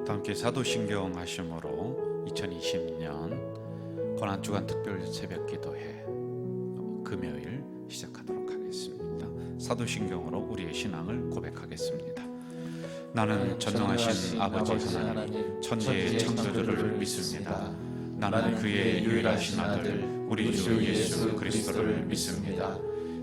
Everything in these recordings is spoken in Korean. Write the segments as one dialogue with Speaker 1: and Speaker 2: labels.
Speaker 1: 함께 사도신경 하심으로 2020년 고난주간 특별 새벽 기도회 금요일 시작하도록 하겠습니다. 사도신경으로 우리의 신앙을 고백하겠습니다. 나는 전능하신 아버지 하나님 천지의 창조주를 믿습니다. 나는 그의 유일하신 아들 우리 주 예수 그리스도를 믿습니다.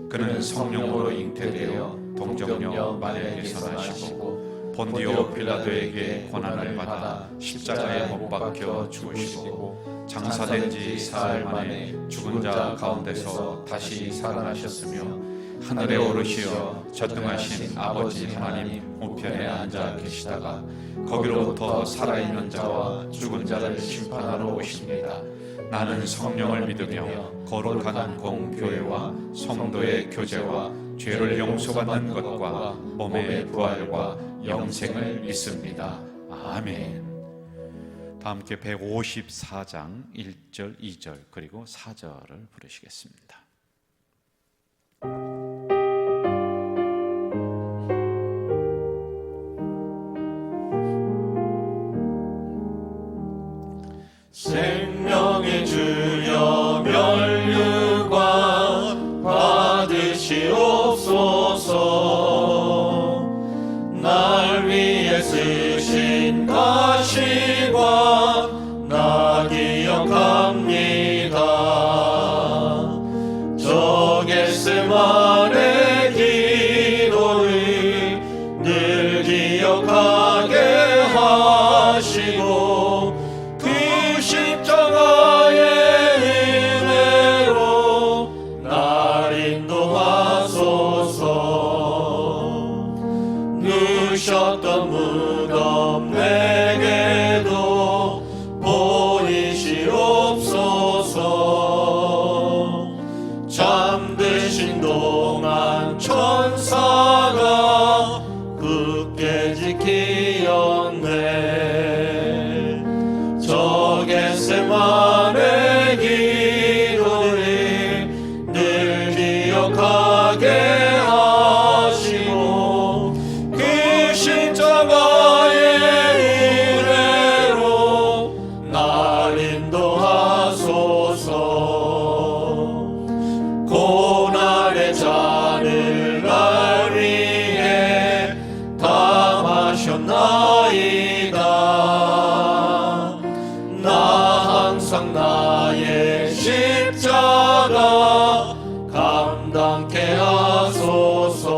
Speaker 1: 그는 성령으로 잉태되어 동정녀 마리아에게서 나시고 본디오 빌라도에게 고난을 받아 십자가에 못 박혀 죽으시고 장사된 지 사흘 만에 죽은 자 가운데서 다시 살아나셨으며 하늘에 오르시어 전능하신 아버지 하나님 우편에 앉아 계시다가 거기로부터 살아있는 자와 죽은 자를 심판하러 오십니다. 나는 성령을 믿으며 거룩한 공교회와 성도의 교제와 죄를 용서받는 것과 몸의 부활과 영생을 믿습니다. 아멘. 다 함께 154장 1절 2절 그리고 4절을 부르시겠습니다.
Speaker 2: 생명의 주여 면류관 받으시옵소서. 날 위해 쓰신 가시관 나 기억합니다. 저 겟세마네 기도를 늘 기억하게 하시고 십자가의 은혜로 날 인도하소서. 누셨던 무덤 내게도 보이시옵소서. 잠드신 동안 천사가 굳게 지키었네. 저 겟세마네 기도를 늘 기억하게 하시고 그 십자가의 은혜로 날 인도하소서. 고난의 잔을 날 위해 다 마셨나이다. 항상 나의 십자가 감당케 하소서.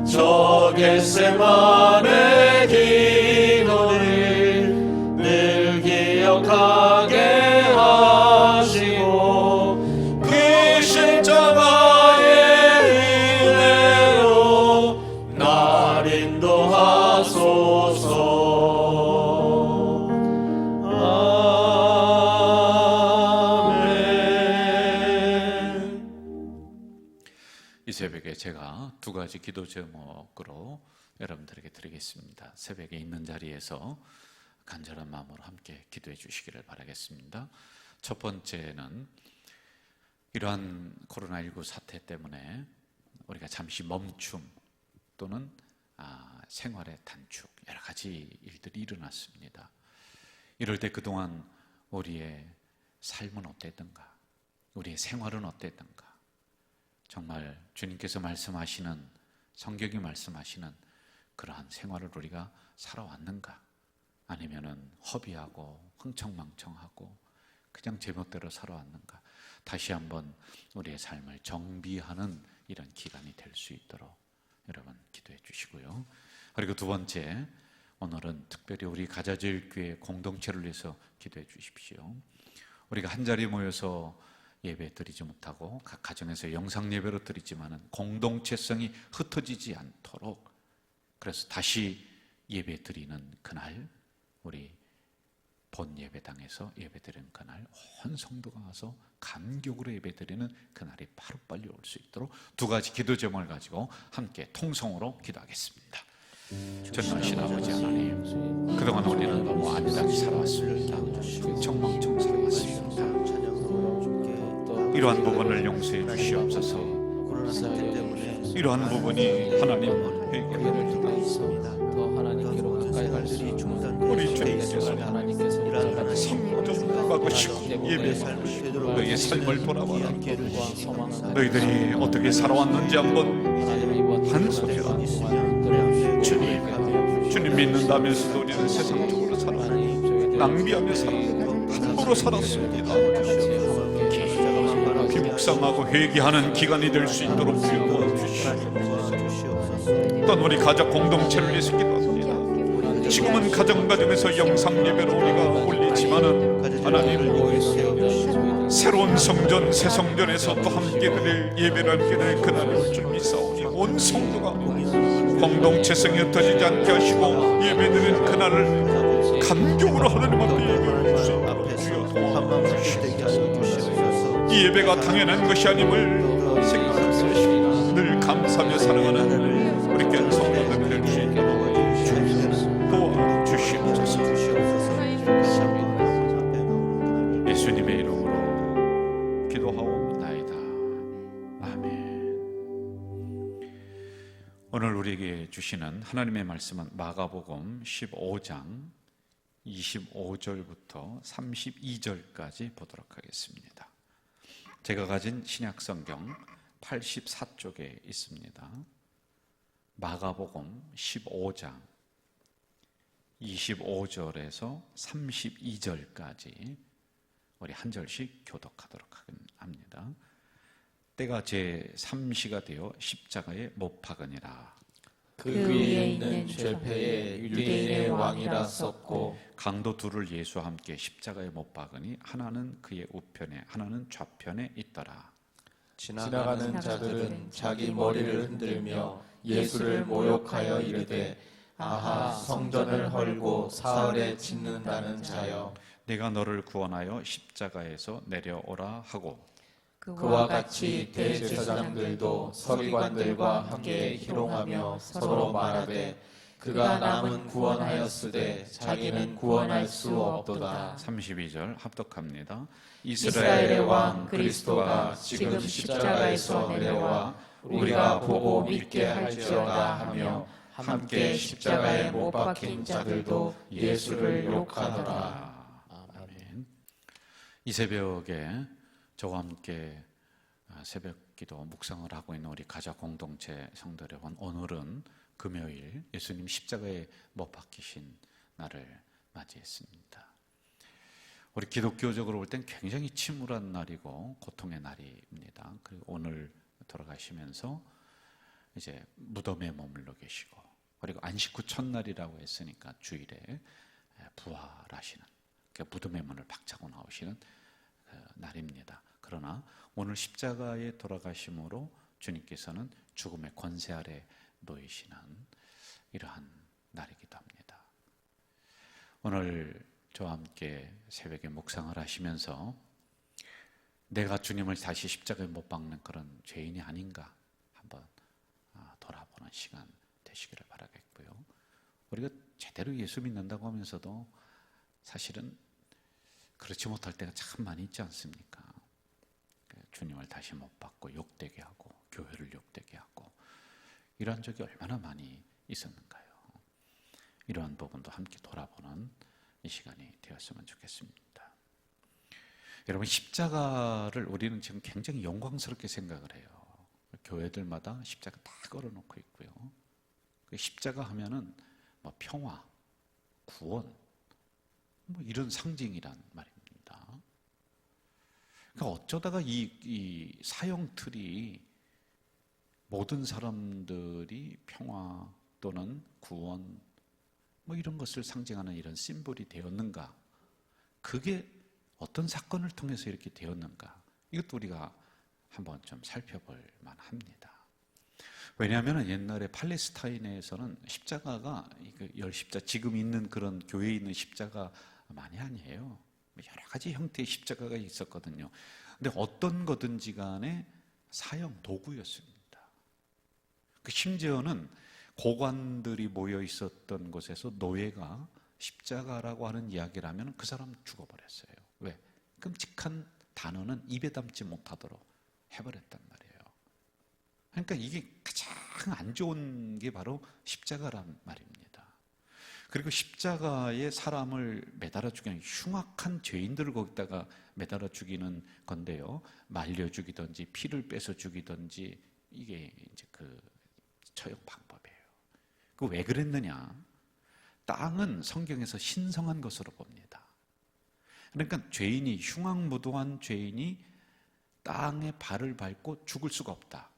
Speaker 2: 저 겟세마네 기도를 늘 기억하게 하시고 그 십자가의 은혜로 날 인도하소서.
Speaker 1: 이 새벽에 제가 두 가지 기도 제목으로 여러분들에게 드리겠습니다. 새벽에 있는 자리에서 간절한 마음으로 함께 기도해 주시기를 바라겠습니다. 첫 번째는 이러한 코로나19 사태 때문에 우리가 잠시 멈춤 또는 생활의 단축 여러 가지 일들이 일어났습니다. 이럴 때 그동안 우리의 삶은 어땠던가? 우리의 생활은 어땠던가? 정말 주님께서 말씀하시는 성경이 말씀하시는 그러한 생활을 우리가 살아왔는가? 아니면은 허비하고 흥청망청하고 그냥 제멋대로 살아왔는가? 다시 한번 우리의 삶을 정비하는 이런 기간이 될 수 있도록 여러분 기도해 주시고요. 그리고 두 번째, 오늘은 특별히 우리 가자제일교회 공동체를 위해서 기도해 주십시오. 우리가 한자리에 모여서 예배 드리지 못하고 각 가정에서 영상 예배로 드리지만은 공동체성이 흩어지지 않도록, 그래서 다시 예배 드리는 그날, 우리 본 예배당에서 예배 드리는 그날 온 성도가 와서 감격으로 예배 드리는 그날이 바로빨리 올 수 있도록 두 가지 기도 제목을 가지고 함께 통성으로 기도하겠습니다. 전능하신 아버지 하나님, 그동안 우리는 너무 안일하게 살아왔습니다. 청망청 살아왔습니다. 이러한 부분을 용서해 주시옵소서. 이러한 부분이 하나님 회개를
Speaker 3: 있습니다. 더 하나님께로 가까이 갈 수 있는
Speaker 1: 우리 주님께서
Speaker 3: 하나님께서 우리를
Speaker 1: 성좀 막으시고 예배하시고 너희의 삶을 돌아봐라. 너희들이 어떻게 살아왔는지 한번 한 소리라. 주님 믿는다면서도 우리는 세상적으로 살았고 낭비하며 살았고 함부로 살았습니다. 깊이 묵상하고 회개하는 기간이 될 수 있도록 도와주시옵소서. 또한 우리 가족 공동체를 위해서 기도합니다. 지금은 가정에서 영상 예배로 우리가 올리지만은 하나님 새로운 성전 새 성전에서 또 함께 드릴 예배를 함께 드릴 그날이 올 줄 믿사오니 온 성도가 공동체성이 흩어지지 않게 하시고 예배드리는 그날을 감격으로 하나님 앞에 예배할 수 있도록 주여 도와주시옵소서. 이 예배가 당연한 것이 아님을 생각하시고 늘 감사하며 사랑하는 우리 교회 성도들이 될 수 있도록 도와주시옵소서. 예수님의 이름으로 기도하옵나이다. 아멘. 오늘 우리에게 주시는 하나님의 말씀은 마가복음 15장 25절부터 32절까지 보도록 하겠습니다. 제가 가진 신약성경 84쪽에 있습니다. 마가복음 15장 25절에서 32절까지 우리 한 절씩 교독하도록 합니다. 때가 제3시가 되어 십자가에 못 박으니라.
Speaker 3: 그 위에 있는 죄패에 유대인의 왕이라 썼고
Speaker 1: 강도 둘을 예수와 함께 십자가에 못 박으니 하나는 그의 우편에 하나는 좌편에 있더라.
Speaker 3: 지나가는 자들은 자기 머리를 흔들며 예수를 모욕하여 이르되 아하 성전을 헐고 사흘에 짓는다는 자여
Speaker 1: 내가 너를 구원하여 십자가에서 내려오라 하고
Speaker 3: 그와 같이 대제사장들도 서기관들과 함께 희롱하며 서로 말하되 그가 남은 구원하였으되 자기는 구원할 수 없도다.
Speaker 1: 32절 합독합니다.
Speaker 3: 이스라엘의 왕 그리스도가 지금 십자가에서 내려와 우리가 보고 믿게 할지어다 하며 함께 십자가에 못 박힌 자들도 예수를 욕하더라.
Speaker 1: 아멘. 이 새벽에 저와 함께 새벽기도 묵상을 하고 있는 우리 가족 공동체 성도 여러분, 오늘은 금요일 예수님 십자가에 못 박히신 날을 맞이했습니다. 우리 기독교적으로 볼 땐 굉장히 침울한 날이고 고통의 날입니다. 그리고 오늘 돌아가시면서 이제 무덤에 머물러 계시고 그리고 안식 후 첫날이라고 했으니까 주일에 부활하시는 그러니까 무덤의 문을 박차고 나오시는 날입니다. 그러나 오늘 십자가에 돌아가심으로 주님께서는 죽음의 권세 아래 놓이시는 이러한 날이기도 합니다. 오늘 저와 함께 새벽에 묵상을 하시면서 내가 주님을 다시 십자가에 못 박는 그런 죄인이 아닌가 한번 돌아보는 시간 되시기를 바라겠고요. 우리가 제대로 예수 믿는다고 하면서도 사실은 그렇지 못할 때가 참 많이 있지 않습니까? 주님을 다시 못 받고 욕되게 하고 교회를 욕되게 하고 이러한 적이 얼마나 많이 있었는가요? 이러한 부분도 함께 돌아보는 이 시간이 되었으면 좋겠습니다. 여러분, 십자가를 우리는 지금 굉장히 영광스럽게 생각을 해요. 교회들마다 십자가 다 걸어놓고 있고요. 그 십자가 하면은 뭐 평화, 구원, 뭐 이런 상징이란 말입니다. 그러니까 어쩌다가 이 사형틀이 모든 사람들이 평화 또는 구원 뭐 이런 것을 상징하는 이런 심볼이 되었는가? 그게 어떤 사건을 통해서 이렇게 되었는가? 이것도 우리가 한번 좀 살펴볼 만합니다. 왜냐하면 옛날에 팔레스타인에서는 십자가가 열십자 지금 있는 그런 교회에 있는 십자가만이 아니에요. 여러 가지 형태의 십자가가 있었거든요. 근데 어떤 거든지 간에 사형 도구였습니다. 심지어는 고관들이 모여 있었던 곳에서 노예가 십자가라고 하는 이야기를 하면 그 사람 죽어버렸어요. 왜? 끔찍한 단어는 입에 담지 못하도록 해버렸단 말이에요. 그러니까 이게 가장 가장 안 좋은 게 바로 십자가란 말입니다. 그리고 십자가에 사람을 매달아 죽이는 흉악한 죄인들을 거기다가 매달아 죽이는 건데요. 말려 죽이든지 피를 빼서 죽이든지 이게 이제 그 처형 방법이에요. 그 왜 그랬느냐? 땅은 성경에서 신성한 것으로 봅니다. 그러니까 죄인이 흉악무도한 죄인이 땅에 발을 밟고 죽을 수가 없다.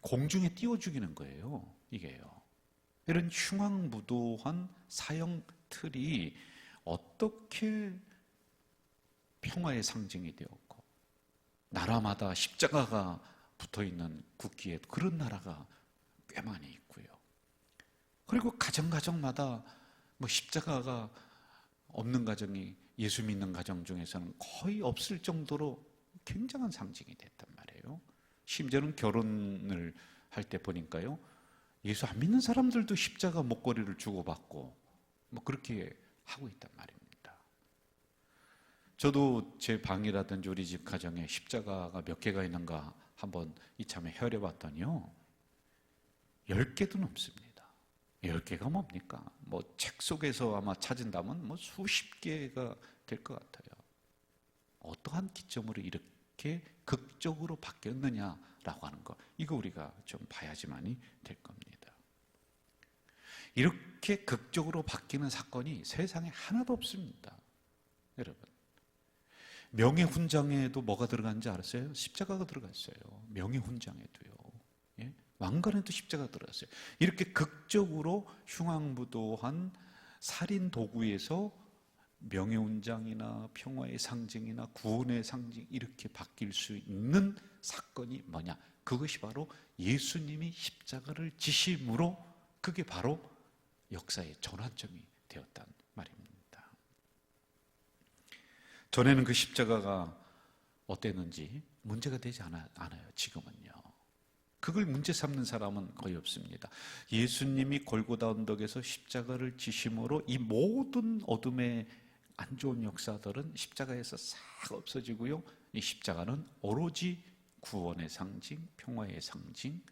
Speaker 1: 공중에 띄워 죽이는 거예요. 이게요. 이런 흉악무도한 사형 틀이 어떻게 평화의 상징이 되었고, 나라마다 십자가가 붙어있는 국기에 그런 나라가 꽤 많이 있고요. 그리고 가정마다 뭐 십자가가 없는 가정이 예수 믿는 가정 중에서는 거의 없을 정도로 굉장한 상징이 됐단 말이에요. 심지어는 결혼을 할 때 보니까요, 예수 안 믿는 사람들도 십자가 목걸이를 주고받고 뭐 그렇게 하고 있단 말입니다. 저도 제 방이라든지 우리 집 가정에 십자가가 몇 개가 있는가 한번 이참에 혈해봤더니요, 10개도 넘습니다. 10개가 뭡니까? 뭐 책 속에서 아마 찾은다면 뭐 수십 개가 될 것 같아요. 어떠한 기점으로 이렇게 극적으로 바뀌었느냐라고 하는 거, 이거 우리가 좀 봐야지만이 될 겁니다. 이렇게 극적으로 바뀌는 사건이 세상에 하나도 없습니다. 여러분, 명예훈장에도 뭐가 들어간지 알았어요? 십자가가 들어갔어요. 명예훈장에도요. 예? 왕관에도 십자가가 들어갔어요. 이렇게 극적으로 흉악무도한 살인 도구에서 명예훈장이나 평화의 상징이나 구원의 상징, 이렇게 바뀔 수 있는 사건이 뭐냐? 그것이 바로 예수님이 십자가를 지심으로, 그게 바로 역사의 전환점이 되었단 말입니다. 전에는 그 십자가가 어땠는지 문제가 되지 않아요. 지금은요. 그걸 문제 삼는 사람은 거의 없습니다. 예수님이 골고다 언덕에서 십자가를 지심으로 이 모든 어둠의 안 좋은 역사들은 십자가에서 싹 없어지고요. 이 십자가는 오로지 구원의 상징, 평화의 상징,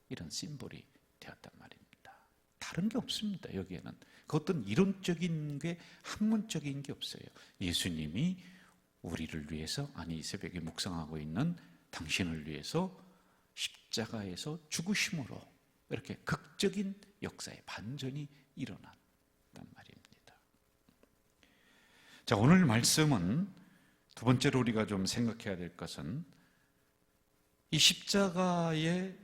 Speaker 1: 이런 심볼이 되었단 말입니다. 다른 게 없습니다. 여기에는 그것도 이론적인 게, 학문적인 게 없어요. 예수님이 우리를 위해서, 아니 이 새벽에 묵상하고 있는 당신을 위해서 십자가에서 죽으심으로 이렇게 극적인 역사의 반전이 일어났단 말입니다. 자, 오늘 말씀은 두 번째로 우리가 좀 생각해야 될 것은 이 십자가의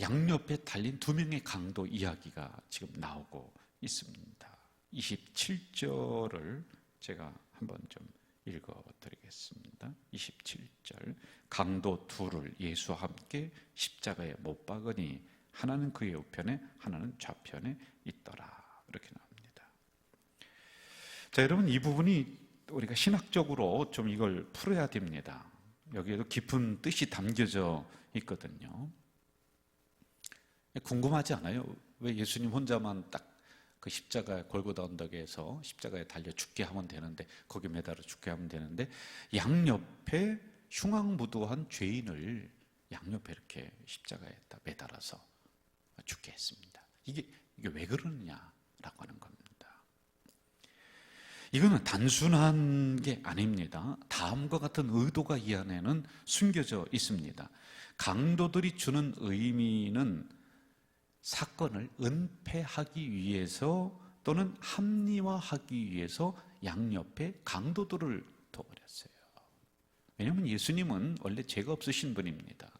Speaker 1: 양옆에 달린 두 명의 강도 이야기가 지금 나오고 있습니다. 27절을 제가 한번 좀 읽어드리겠습니다. 27절, 강도 둘을 예수와 함께 십자가에 못 박으니 하나는 그의 우편에 하나는 좌편에 있더라, 이렇게 나옵니다. 자, 여러분, 이 부분이 우리가 신학적으로 좀 이걸 풀어야 됩니다. 여기에도 깊은 뜻이 담겨져 있거든요. 궁금하지 않아요? 왜 예수님 혼자만 딱 그 십자가 골고다 언덕에서 십자가에 달려 죽게 하면 되는데, 거기 매달아 죽게 하면 되는데, 양옆에 흉악무도한 죄인을 양옆에 이렇게 십자가에다 매달아서 죽게 했습니다. 이게 왜 그러느냐라고 하는 겁니다. 이거는 단순한 게 아닙니다. 다음과 같은 의도가 이 안에는 숨겨져 있습니다. 강도들이 주는 의미는 사건을 은폐하기 위해서 또는 합리화하기 위해서 양옆에 강도들을 둬버렸어요. 왜냐하면 예수님은 원래 죄가 없으신 분입니다.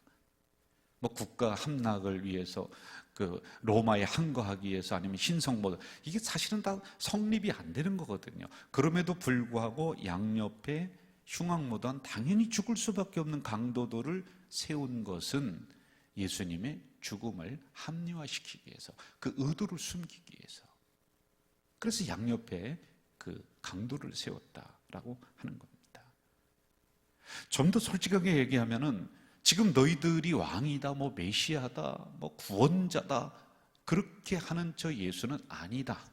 Speaker 1: 뭐 국가 함락을 위해서, 그 로마에 항거하기 위해서, 아니면 신성모독, 이게 사실은 다 성립이 안 되는 거거든요. 그럼에도 불구하고 양옆에 흉악무도한, 당연히 죽을 수밖에 없는 강도들을 세운 것은 예수님의 죽음을 합리화시키기 위해서, 그 의도를 숨기기 위해서. 그래서 양옆에 그 강도를 세웠다라고 하는 겁니다. 좀 더 솔직하게 얘기하면은, 지금 너희들이 왕이다, 뭐 메시아다, 뭐 구원자다, 그렇게 하는 저 예수는 아니다.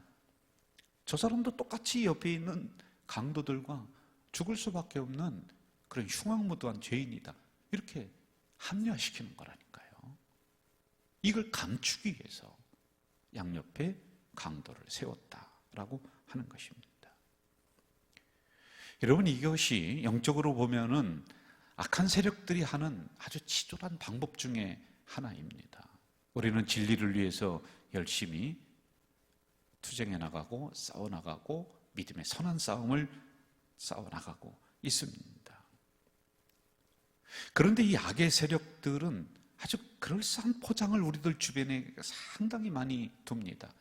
Speaker 1: 저 사람도 똑같이 옆에 있는 강도들과 죽을 수밖에 없는 그런 흉악무도한 죄인이다, 이렇게 합리화시키는 거라니까요. 이걸 감추기 위해서 양옆에 강도를 세웠다라고 하는 것입니다. 여러분, 이것이 영적으로 보면은 악한 세력들이 하는 아주 치졸한 방법 중에 하나입니다. 우리는 진리를 위해서 열심히 투쟁해 나가고 싸워 나가고 믿음의 선한 싸움을 싸워 나가고 있습니다. 그런데 이 악의 세력들은 아주 그럴싸한 포장을 우리들 주변에 상당히 많이 둡니다.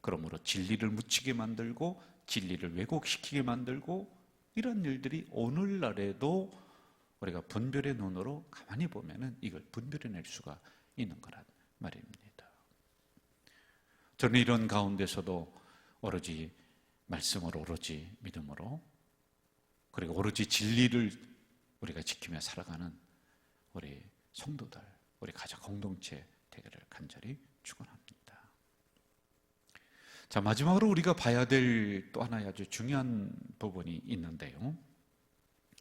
Speaker 1: 그러므로 진리를 묻히게 만들고 진리를 왜곡시키게 만들고 이런 일들이 오늘날에도 우리가 분별의 눈으로 가만히 보면은 이걸 분별해낼 수가 있는 거란 말입니다. 저는 이런 가운데서도 오로지 말씀으로, 오로지 믿음으로, 그리고 오로지 진리를 우리가 지키며 살아가는 우리 성도들, 우리 가족 공동체 되기를 간절히 축원합니다. 자, 마지막으로 우리가 봐야 될 또 하나의 아주 중요한 부분이 있는데요.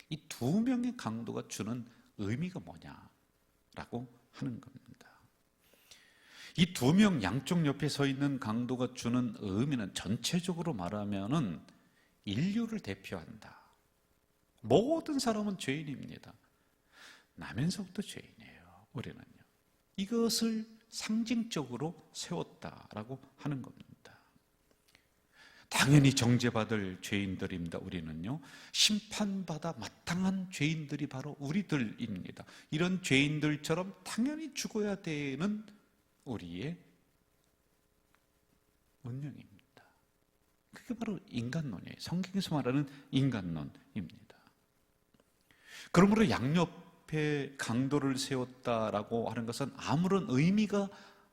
Speaker 1: 이 두 명의 강도가 주는 의미가 뭐냐라고 하는 겁니다. 이 두 명 양쪽 옆에 서 있는 강도가 주는 의미는 전체적으로 말하면은 인류를 대표한다. 모든 사람은 죄인입니다. 나면서부터 죄인이에요. 우리는요. 이것을 상징적으로 세웠다라고 하는 겁니다. 당연히 정죄받을 죄인들입니다. 우리는요. 심판받아 마땅한 죄인들이 바로 우리들입니다. 이런 죄인들처럼 당연히 죽어야 되는 우리의 운명입니다. 그게 바로 인간론이에요. 성경에서 말하는 인간론입니다. 그러므로 양옆에 강도를 세웠다라고 하는 것은 아무런 의미가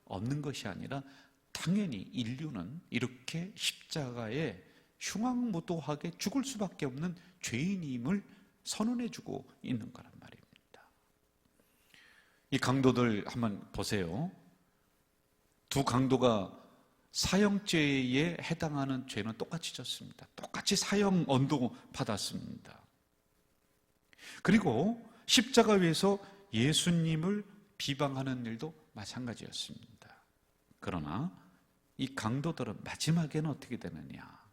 Speaker 1: 없는 것이 아니라 당연히 인류는 이렇게 십자가에 흉악무도하게 죽을 수밖에 없는 죄인임을 선언해주고 있는 거란 말입니다. 이 강도들 한번 보세요. 두 강도가 사형죄에 해당하는 죄는 똑같이 졌습니다. 똑같이 사형 언도 받았습니다. 그리고 십자가 위에서 예수님을 비방하는 일도 마찬가지였습니다. 그러나 이 강도들은 마지막에는 어떻게 되느냐?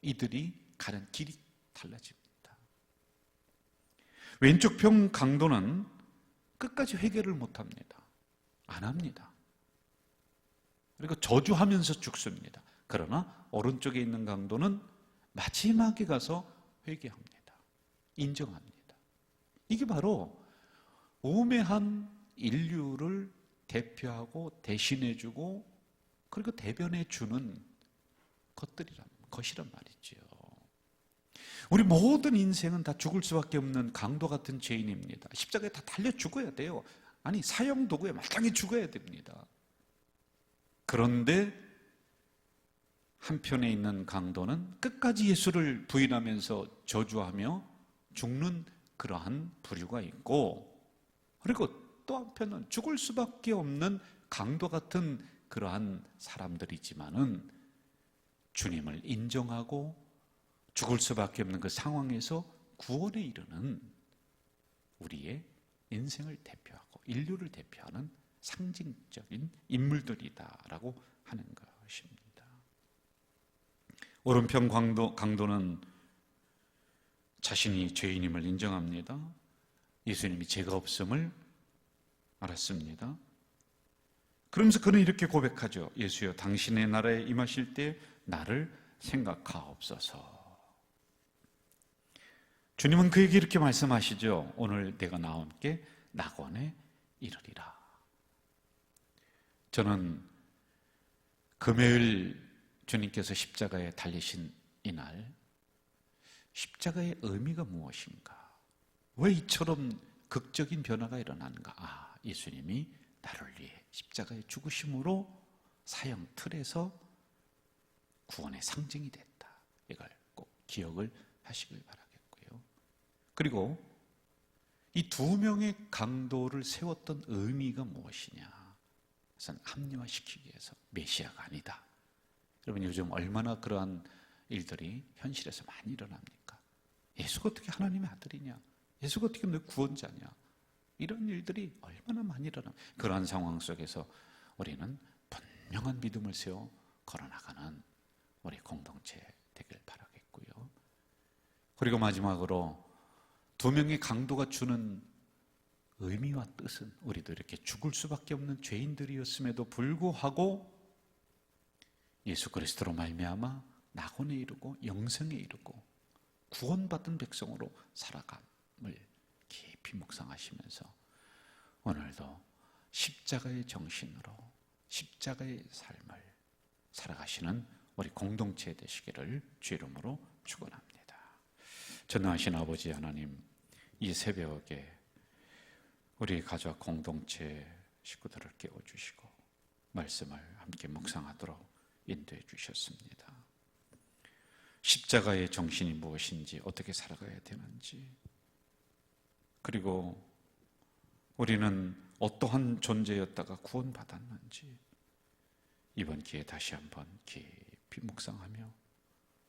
Speaker 1: 이들이 가는 길이 달라집니다. 왼쪽 편 강도는 끝까지 회개를 못합니다. 안 합니다. 그리고 저주하면서 죽습니다. 그러나 오른쪽에 있는 강도는 마지막에 가서 회개합니다. 인정합니다. 이게 바로 우매한 인류를 대표하고 대신해주고 그리고 대변해주는 것이란 말이지요. 우리 모든 인생은 다 죽을 수밖에 없는 강도 같은 죄인입니다. 십자가에 다 달려 죽어야 돼요. 아니, 사형 도구에 마땅히 죽어야 됩니다. 그런데 한편에 있는 강도는 끝까지 예수를 부인하면서 저주하며 죽는 그러한 부류가 있고, 그리고 또 한편은 죽을 수밖에 없는 강도 같은 그러한 사람들이지만은 주님을 인정하고 죽을 수밖에 없는 그 상황에서 구원에 이르는 우리의 인생을 대표하고 인류를 대표하는 상징적인 인물들이다라고 하는 것입니다. 오른편 강도는 자신이 죄인임을 인정합니다. 예수님이 죄가 없음을 알았습니다. 그러면서 그는 이렇게 고백하죠. 예수여, 당신의 나라에 임하실 때 나를 생각하옵소서. 주님은 그에게 이렇게 말씀하시죠. 오늘 내가 나와 함께 낙원에 이르리라. 저는 금요일 주님께서 십자가에 달리신 이날, 십자가의 의미가 무엇인가? 왜 이처럼 극적인 변화가 일어나는가? 예수님이 나를 위해 십자가의 죽으심으로 사형 틀에서 구원의 상징이 됐다. 이걸 꼭 기억을 하시길 바라겠고요. 그리고 이 두 명의 강도를 세웠던 의미가 무엇이냐? 그것은 합리화시키기 위해서 메시아가 아니다. 여러분, 요즘 얼마나 그러한 일들이 현실에서 많이 일어납니까? 예수가 어떻게 하나님의 아들이냐? 예수가 어떻게 너 구원자냐? 이런 일들이 얼마나 많이 일어납니까? 그러한 상황 속에서 우리는 분명한 믿음을 세워 걸어나가는 우리 공동체 되길 바라겠고요. 그리고 마지막으로 두 명의 강도가 주는 의미와 뜻은 우리도 이렇게 죽을 수밖에 없는 죄인들이었음에도 불구하고 예수 그리스도로 말미암아 낙원에 이르고 영생에 이르고 구원받은 백성으로 살아감을 깊이 묵상하시면서 오늘도 십자가의 정신으로 십자가의 삶을 살아가시는 우리 공동체 되시기를 주 이름으로 축원합니다. 전능하신 아버지 하나님, 이 새벽에 우리 가족 공동체 식구들을 깨워주시고 말씀을 함께 묵상하도록 인도해 주셨습니다. 십자가의 정신이 무엇인지, 어떻게 살아가야 되는지, 그리고 우리는 어떠한 존재였다가 구원받았는지 이번 기회에 다시 한번 깊이 묵상하며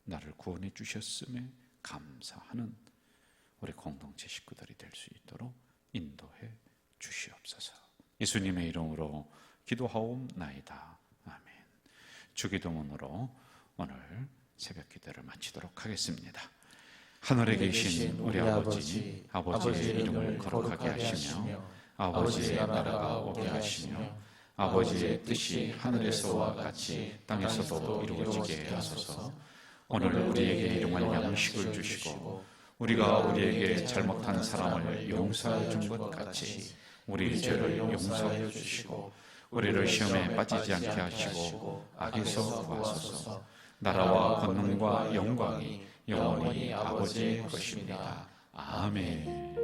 Speaker 1: 나를 구원해 주셨음에 감사하는 우리 공동체 식구들이 될 수 있도록 인도해 주시옵소서. 예수님의 이름으로 기도하옵나이다. 아멘. 주기도문으로 오늘 새벽 기도를 마치도록 하겠습니다. 하늘에 계신 우리 아버지, 아버지의 이름을 거룩하게 하시며 아버지의 나라가 오게 하시며 아버지의 뜻이 하늘에서와 같이 땅에서도 이루어지게 하소서. 오늘 우리에게 일용할 양식을 주시고 우리가 우리에게 잘못한 사람을 용서해 준 것 같이 우리 죄를 용서해 주시고 우리를 시험에 빠지지 않게 하시고 악에서 구하소서. 나라와 권능과 영광이 영원히 아버지의 것입니다. 아멘.